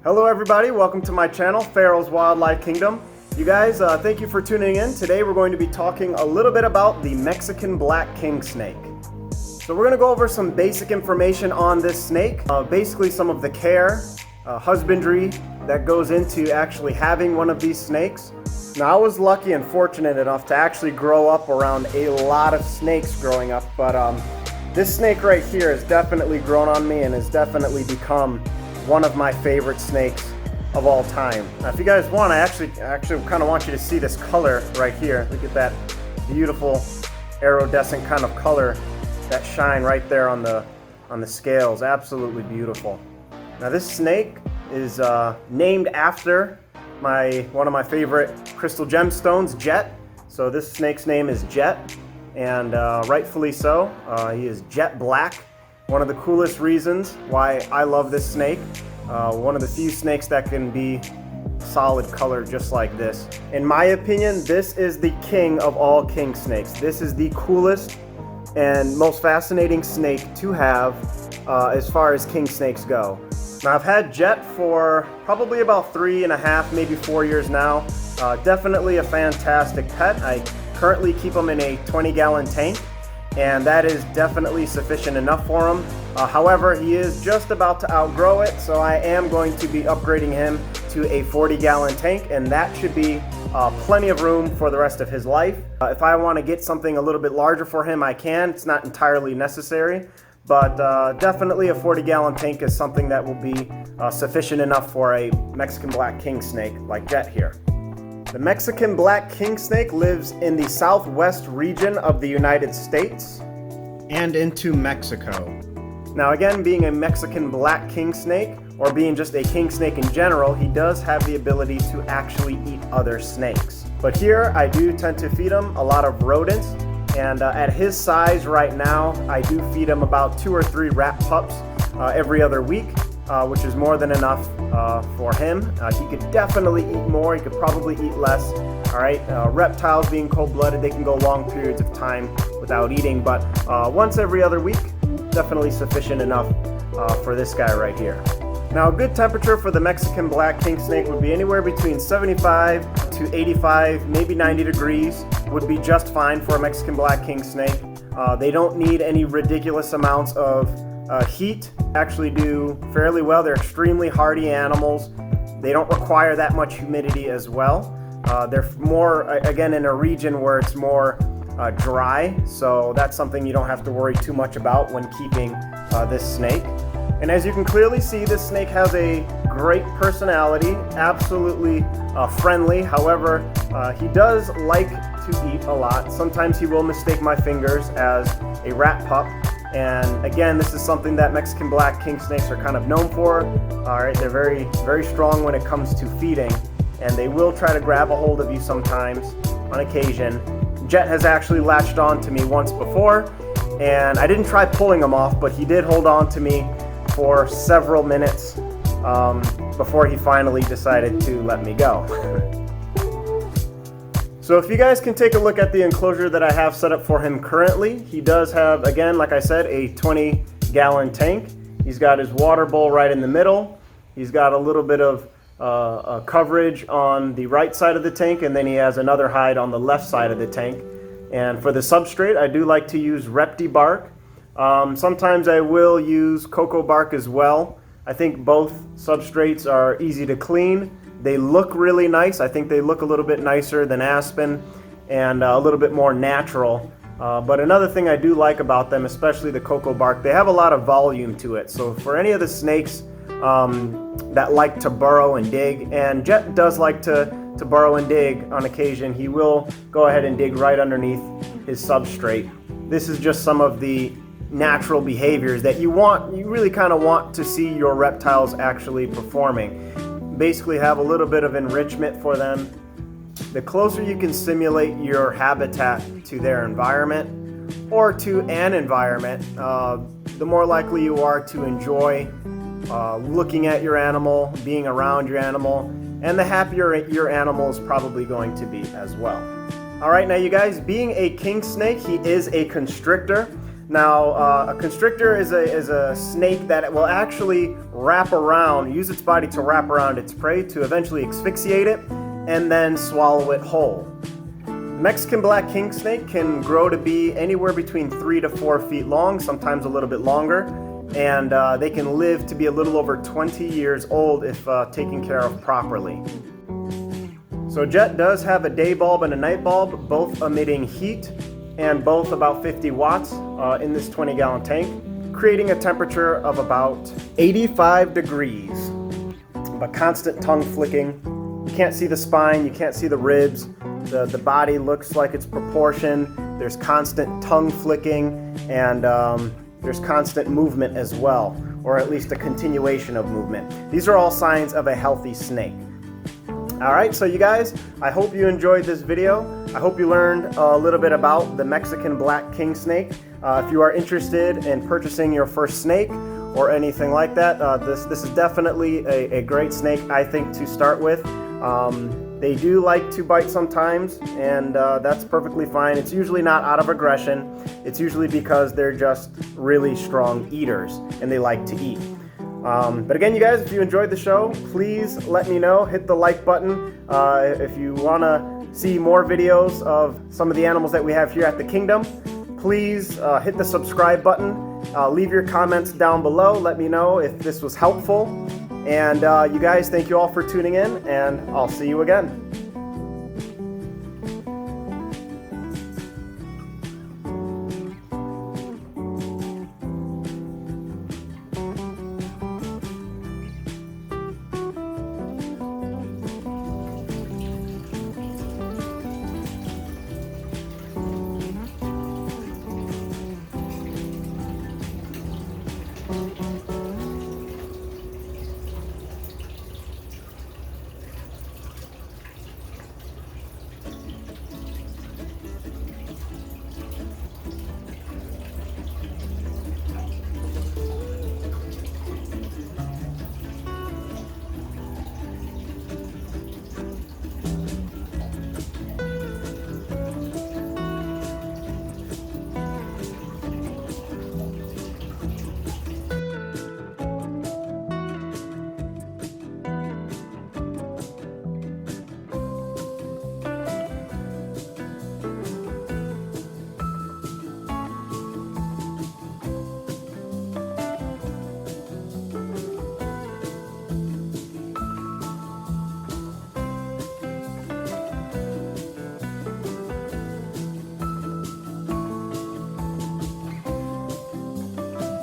Hello everybody, welcome to my channel, Pharaoh's Wildlife Kingdom. You guys, thank you for tuning in. Today we're going to be talking a little bit about the Mexican black king snake. So we're going to go over some basic information on this snake, basically some of the care, husbandry that goes into actually having one of these snakes. Now I was lucky and fortunate enough to actually grow up around a lot of snakes growing up, but this snake right here has definitely grown on me and has definitely become one of my favorite snakes of all time. Now if you guys want, I actually kind of want you to see this color right here. Look at that beautiful iridescent kind of color, that shine right there on the scales. Absolutely beautiful. Now this snake is named after one of my favorite crystal gemstones, Jet. So this snake's name is Jet, and rightfully so. He is jet black. One of the coolest reasons why I love this snake. One of the few snakes that can be solid color just like this. In my opinion, this is the king of all king snakes. This is the coolest and most fascinating snake to have as far as king snakes go. Now I've had Jet for probably about 3.5, maybe 4 years now. Definitely a fantastic pet. I currently keep him in a 20-gallon tank, and that is definitely sufficient enough for him. However, he is just about to outgrow it, so I am going to be upgrading him to a 40-gallon tank, and that should be plenty of room for the rest of his life. If I want to get something a little bit larger for him, I can. It's not entirely necessary, but definitely a 40-gallon tank is something that will be sufficient enough for a Mexican black king snake like Jet here. The Mexican black king snake lives in the southwest region of the United States and into Mexico. Now again, being a Mexican black king snake, or being just a king snake in general, he does have the ability to actually eat other snakes. But here I do tend to feed him a lot of rodents, and at his size right now, I do feed him about 2 or 3 rat pups every other week. Which is more than enough for him. He could definitely eat more. He could probably eat less. All right. Reptiles, being cold-blooded, they can go long periods of time without eating, but once every other week, definitely sufficient enough for this guy right here. Now, a good temperature for the Mexican black king snake would be anywhere between 75 to 85, maybe 90 degrees would be just fine for a Mexican black king snake. They don't need any ridiculous amounts of heat. Actually do fairly well. They're extremely hardy animals. They don't require that much humidity as well. They're more, again, in a region where it's more dry, so that's something you don't have to worry too much about when keeping this snake. And as you can clearly see, this snake has a great personality, absolutely friendly. However, he does like to eat a lot. Sometimes he will mistake my fingers as a rat pup. And again, this is something that Mexican black king snakes are kind of known for. All right, they're very, very strong when it comes to feeding, and they will try to grab a hold of you sometimes on occasion. Jet has actually latched on to me once before, and I didn't try pulling him off, but he did hold on to me for several minutes before he finally decided to let me go. So if you guys can take a look at the enclosure that I have set up for him currently, he does have, again, like I said, a 20-gallon tank. He's got his water bowl right in the middle. He's got a little bit of coverage on the right side of the tank, and then he has another hide on the left side of the tank. And for the substrate, I do like to use Repti bark. Sometimes I will use cocoa bark as well. I think both substrates are easy to clean. They look really nice. I think they look a little bit nicer than aspen and a little bit more natural. But another thing I do like about them, especially the cocoa bark, they have a lot of volume to it. So for any of the snakes that like to burrow and dig, and Jet does like to burrow and dig on occasion, he will go ahead and dig right underneath his substrate. This is just some of the natural behaviors that you really kind of want to see your reptiles actually performing. Basically have a little bit of enrichment for them. The closer you can simulate your habitat to their environment or to an environment, the more likely you are to enjoy looking at your animal, being around your animal, and the happier your animal is probably going to be as well. All right, now you guys, being a king snake, he is a constrictor. Now, a constrictor is a snake that will actually wrap around, use its body to wrap around its prey to eventually asphyxiate it and then swallow it whole. Mexican black king snake can grow to be anywhere between 3 to 4 feet long, sometimes a little bit longer, and they can live to be a little over 20 years old if taken care of properly. So Jet does have a day bulb and a night bulb, both emitting heat and both about 50 watts in this 20-gallon tank, creating a temperature of about 85 degrees, but constant tongue flicking. You can't see the spine, you can't see the ribs. The body looks like it's proportioned. There's constant tongue flicking, and there's constant movement as well, or at least a continuation of movement. These are all signs of a healthy snake. Alright, so you guys, I hope you enjoyed this video. I hope you learned a little bit about the Mexican black king snake. If you are interested in purchasing your first snake or anything like that, this is definitely a great snake, I think, to start with. They do like to bite sometimes, and that's perfectly fine. It's usually not out of aggression. It's usually because they're just really strong eaters and they like to eat. But again, you guys, if you enjoyed the show, please let me know. Hit the like button. If you want to see more videos of some of the animals that we have here at the Kingdom, please hit the subscribe button. Leave your comments down below. Let me know if this was helpful. And you guys, thank you all for tuning in, and I'll see you again.